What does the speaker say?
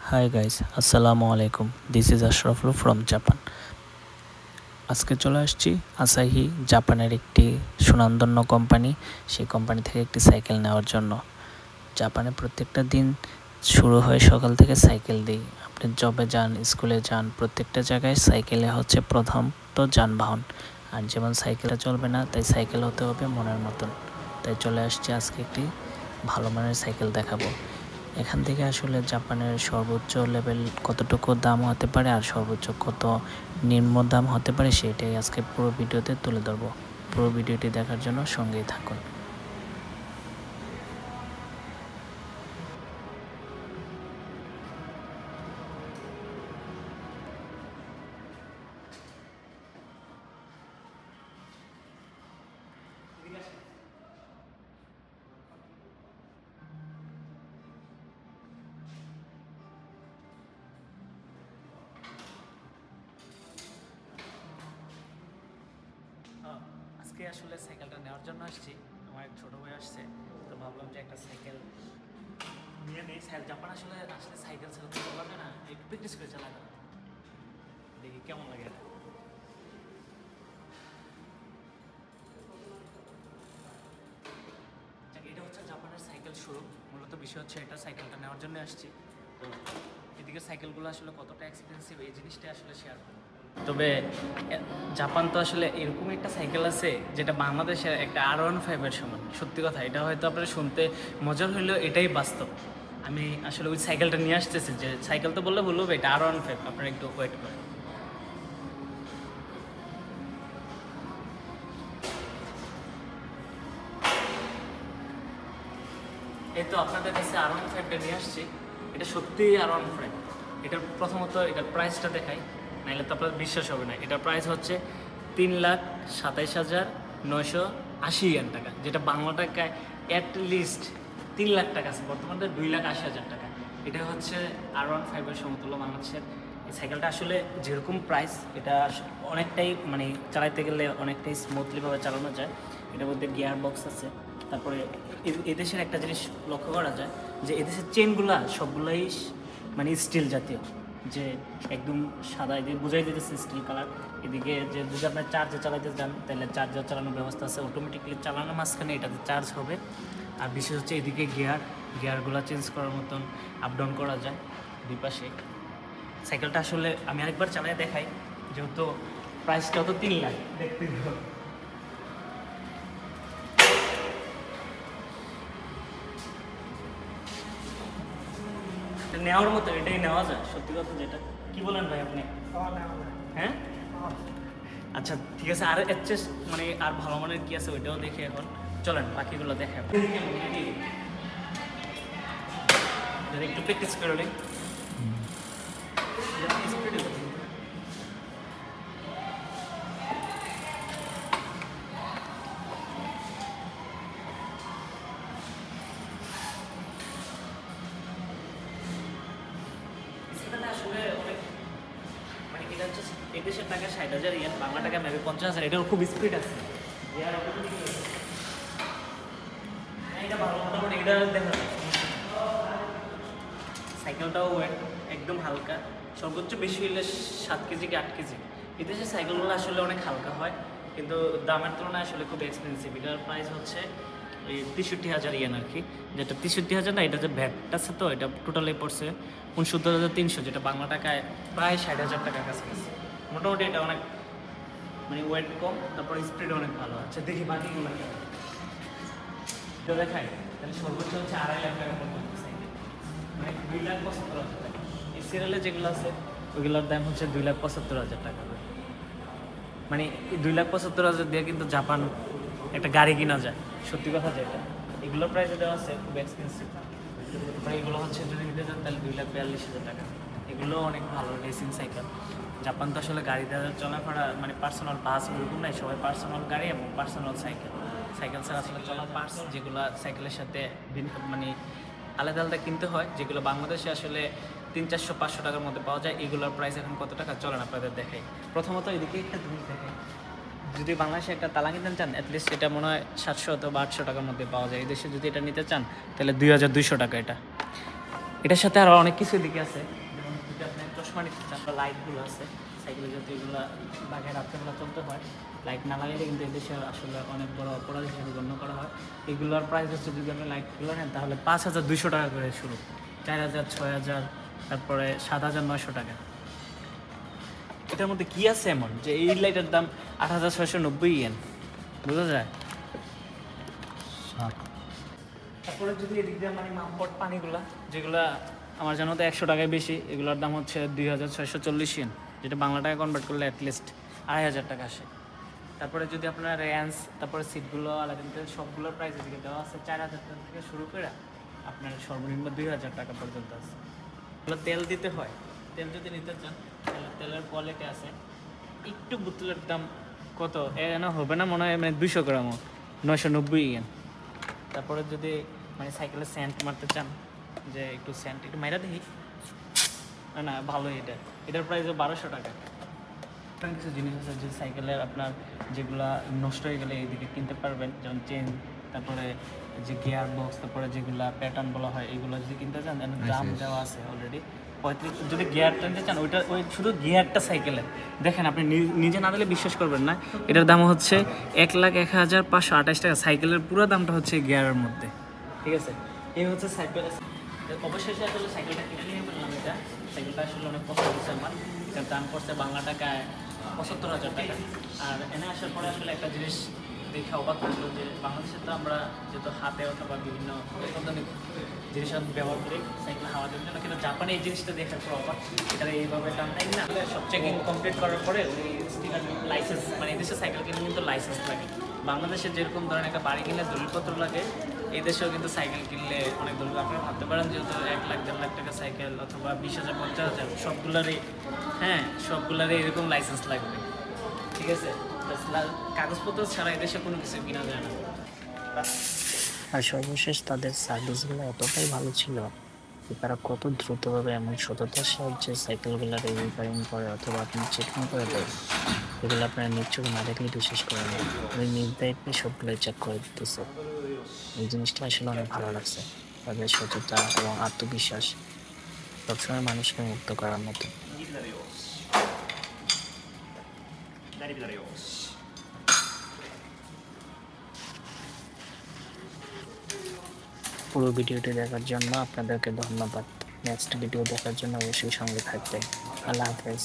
Hi guys, আসসালামু আলাইকুম। This is Ashraful from Japan. আজকে চলে আসছি আসাহি, জাপানের একটি সুনামধন্য কোম্পানি। সেই কোম্পানি থেকে একটি সাইকেল নেওয়ার জন্য। জাপানে প্রত্যেকটা দিন শুরু হয় সকাল থেকে সাইকেল দিয়ে। আপনি জবে যান, স্কুলে যান, প্রত্যেকটা জায়গায় সাইকেলে হচ্ছে প্রথমত যানবাহন। আর যেমন সাইকেলে চলবে না, তাই সাইকেল হতে হবে মনের মতন। তাই চলে আসছি আজকে একটি ভালো মানের সাইকেল দেখাবো। এখান থেকে আসলে জাপানের সর্বোচ্চ লেভেল কতটুকু দাম হতে পারে আর সর্বোচ্চ কত নিম্ন দাম হতে পারে সেটাই আজকে পুরো ভিডিওতে তুলে ধরবো। পুরো ভিডিওটি দেখার জন্য সঙ্গেই থাকুন। আজকে আসলে সাইকেলটা নেওয়ার জন্য আসছি। আমার এক ছোটো ভাই আসছে, তো ভাবলাম যে একটা সাইকেল নিয়ে নেই। জাপান আসলে আসলে সাইকেল চালাতে পারবে না, একটু প্র্যাকটিস করে চালাবে না, দেখি কেমন লাগে। এটা হচ্ছে জাপানের সাইকেল শোরুম। মূলত বিষয় হচ্ছে এটা সাইকেলটা নেওয়ার জন্য আসছি। তো এদিকে সাইকেলগুলো আসলে কতটা এক্সপেন্সিভ এই জিনিসটা আসলে শেয়ার করব। তবে জাপান তো আসলে এরকম একটা সাইকেল আছে যেটা বাংলাদেশের একটা R15-এর সমান। সত্যি কথা, এটা হয়তো আপনারা শুনতে মজার হইলেও এটাই বাস্তব। আমি আসলে ওই সাইকেলটা নিয়ে আসতেছি, যে সাইকেল তো বললে বলবো এটা R15, আপনারা একটু ওয়েট করেন। এই তো আপনাদের কাছে R15টা নিয়ে আসছি। এটা সত্যিই R15। এটার প্রথমত এটার প্রাইসটা দেখাই, নাহলে তো আপনার বিশ্বাস হবে না। এটার প্রাইস হচ্ছে 3,27,980 টাকা, যেটা বাংলা টাকায় অ্যাটলিস্ট 3 লাখ টাকা আছে। বর্তমানে 2,80,000 টাকা। এটা হচ্ছে R15-এর সমতুল্য বাংলাদেশের। এই সাইকেলটা আসলে যেরকম প্রাইস, এটা অনেকটাই মানে চালাইতে গেলে অনেকটাই স্মুথলিভাবে চালানো যায়। এটার মধ্যে গিয়ার বক্স আছে। তারপরে এদেশের একটা জিনিস লক্ষ্য করা যায় যে এদেশের চেনগুলা সবগুলোই মানে স্টিল জাতীয়, যে একদম সাদা, এদিকে বুঝাই দিতেছে স্টিল কালার। এদিকে যে যদি আপনার চার্জে চালাইতে যান তাহলে চার্জার চালানোর ব্যবস্থা আছে, অটোমেটিকলি চালানোর মাঝখানে এটাতে চার্জ হবে। আর বিশেষ হচ্ছে এদিকে গিয়ারগুলো চেঞ্জ করার মতন আপ ডাউন করা যায় দুই পাশে। সাইকেলটা আসলে আমি আরেকবার চালাই দেখাই, যেহেতু প্রাইসটাও তো 3 লাখ দেখতে নেওয়ার মতো। এটাই নেওয়া যায় সত্যি কথা যেটা। কি বলেন ভাই আপনি? হ্যাঁ, আচ্ছা ঠিক আছে। আর এর চেয়ে মানে আর ভালো মানের কি আছে ওইটাও দেখে এখন চলেন বাকিগুলো দেখে একটু প্র্যাকটিস করে নিই। আসলে অনেক মানে এটা হচ্ছে এদেশের টাকা 60,000 ইয়েন, বাংলা টাকা মেবি 50,000। এটাও খুব স্পিড আছে। এটা ভালো, মোটামুটি এটা দেখা যায়। সাইকেলটাও ওয়েট একদম হালকা, সর্বোচ্চ বেশি হইলে 7 কেজি কি 8 কেজি। এদেশের সাইকেলগুলো আসলে অনেক হালকা হয়, কিন্তু দামের তুলনায় আসলে খুব এক্সপেন্সিভ। এটার প্রাইস হচ্ছে এই 63,000 ইয়েন আর কি, যেটা 63,000 না, এটা যে ভ্যাট আছে তো এটা টোটালি পড়ছে 69,300, যেটা বাংলা টাকায় প্রায় 60,000 টাকার কাছাকাছি। মোটামুটি এটা অনেক মানে ওয়েট কম, তারপর স্পিড অনেক ভালো। আচ্ছা দেখি বাকিগুলো এটা দেখায়, তাহলে সর্বোচ্চ হচ্ছে 2.5 লাখ টাকা পর্যন্ত সাইকেল, মানে 2,75,000 টাকা। এই সিরিয়ালে যেগুলো আছে ওইগুলোর দাম হচ্ছে 2,75,000 টাকা। মানে 2,75,000 দিয়ে কিন্তু জাপান একটা গাড়ি কিনা যায়, সত্যি কথা যেটা। এগুলোর প্রাইসে দেওয়া আছে খুব এক্সপেন্সিভ। তারপরে এগুলো হচ্ছে যদি নিতে চান তাহলে 2,42,000 টাকা। এগুলো অনেক ভালো রেসিং সাইকেল। জাপান তো আসলে গাড়ি দেওয়ার চলাফেরা মানে পার্সোনাল বাস ওরকম নাই, সবাই পার্সোনাল গাড়ি এবং পার্সোনাল সাইকেল। সাইকেল ছাড়া আসলে চলার পার্টস যেগুলো সাইকেলের সাথে মানে আলাদা আলাদা কিনতে হয়, যেগুলো বাংলাদেশে আসলে 300-400 টাকার মধ্যে পাওয়া যায়। এগুলোর প্রাইস এখন কত টাকা চলেন আপনাদের দেখাই। প্রথমত এদিকে একটা জিনিস দেখাই, যদি বাংলাদেশে একটা তালা কিনতে চান অ্যাটলিস্ট এটা মনে হয় 700 অথবা 800 টাকার মধ্যে পাওয়া যায়। এই দেশে যদি এটা নিতে চান তাহলে 2,200 টাকা। এটা এটার সাথে আরও অনেক কিছু দিকে আছে, যেমন যদি আপনি চশমা নিতে চান বা লাইটগুলো আছে সাইকেলে, যাতে এগুলো বাঘে রাত্রেবেলা চলতে হয়, লাইট না লাগাইলে কিন্তু এদেশে আসলে অনেক বড় অপরাধ হিসেবে গণ্য করা হয়। এগুলোর প্রাইস হচ্ছে যদি আপনি লাইটগুলো নেন তাহলে 5,200 টাকা করে শুরু, 4,000, 6,000, তারপরে 7,900 টাকা। এটার মধ্যে কী আছে এমন যে এই লাইটের দাম 8,690 ইয়েন, বোঝা যায়? তারপরে যদি এদিক দিয়ে মানে মামপট পানিগুলা, যেগুলা আমার জানা তো 100 টাকায় বেশি, এগুলোর দাম হচ্ছে 2,640 ইয়েন, যেটা বাংলা টাকা কনভার্ট করলে অ্যাটলিস্ট 2,500 টাকা আসে। তারপরে যদি আপনার র্যান্স, তারপরে সিটগুলো আলাদা, সবগুলোর প্রাইস এদিকে দেওয়া আছে 4,000 টাকা থেকে শুরু করে আপনার সর্বনিম্ন 2,000 টাকা পর্যন্ত আছে। এগুলো তেল দিতে হয়, তেল যদি নিতে চান তাহলে তেলের কোয়ালিটি আছে। একটু বোতলের দাম কত এনে হবে না মনে হয়, মানে 200 গ্রামও 990 ইয়েন। তারপরে যদি মানে সাইকেলে স্যান্ড মারতে চান, যে একটু স্যান্ড একটু মাইরা দেখি, না ভালো, এটার প্রাইস 1,200 টাকা। কিছু জিনিস আছে যে সাইকেলের আপনার যেগুলো নষ্ট হয়ে গেলে এইদিকে কিনতে পারবেন, যেমন চেন, তারপরে যে গিয়ার বক্স, তারপরে যেগুলো প্যাটার্ন বলা হয়, এগুলো যদি কিনতে চান দাম দেওয়া আছে অলরেডি 35। যদি গিয়ার টানতে চান ওই শুধু গিয়ারটা সাইকেলের দেখেন, আপনি নিজে না দিলে বিশ্বাস করবেন না, এটার দাম হচ্ছে 1,01,528 টাকা। সাইকেলের পুরো দামটা হচ্ছে গিয়ারের মধ্যে, ঠিক আছে? এই হচ্ছে সাইকেল। অবশেষে আসলে সাইকেলটা কিনে নিয়ে বললাম, এটা সাইকেলটা আসলে অনেক পছন্দ হচ্ছে আমার। এটার দাম পড়ছে বাংলা টাকায় 75,000 টাকা। আর এনে আসার পরে আসলে একটা জিনিস দেখে অবাক লাগলো যে বাংলাদেশে তো আমরা যেহেতু হাতে অথবা বিভিন্ন অত্যাধুনিক জিনিস ব্যবহার করি সাইকেল হাওয়া দেওয়ার জন্য, কিন্তু জাপানে এই জিনিসটা দেখার পর অবাক, এটা এইভাবে টান দেয় না। সব চেকিং কমপ্লিট করার পরে লাইসেন্স, মানে এই দেশে সাইকেল কিনলে কিন্তু লাইসেন্স লাগে। বাংলাদেশে যেরকম ধরেন একটা বাড়ি কিনলে দলিলপত্র লাগে, এই দেশেও কিন্তু সাইকেল কিনলে অনেক দলিল। আপনারা ভাবতে পারেন যেহেতু 1 লাখ 1.5 লাখ টাকা সাইকেল অথবা 20,000 50,000 সবগুলারই, সবগুলারই এরকম লাইসেন্স লাগবে, ঠিক আছে? কাগজপত্র ছাড়া এদেশে কোনো কিছু কিনা যায় না। আর সর্বশেষ তাদের সার্ভিসগুলো এতটাই ভালো ছিল যে তারা কত দ্রুতভাবে এমন সততার সাহায্যে সাইকেলগুলোর রিপেয়ারিং করে অথবা আপনি চেকিং করে দেয়, এগুলো আপনারা নিজ চোখে না দেখলে বিশ্বাস করেন না। আমি নিজ দায়িত্বে সবগুলো চেক করে দিতেছে। এই জিনিসটা আসলে অনেক ভালো লাগছে। তাদের সততা এবং আত্মবিশ্বাস সবসময় মানুষকে মুক্ত করার মতো। পুরো ভিডিওটি দেখার জন্য আপনাদেরকে ধন্যবাদ। নেক্সট ভিডিও দেখার জন্য অবশ্যই সঙ্গে থাকবেন। আল্লাহ হাফেজ।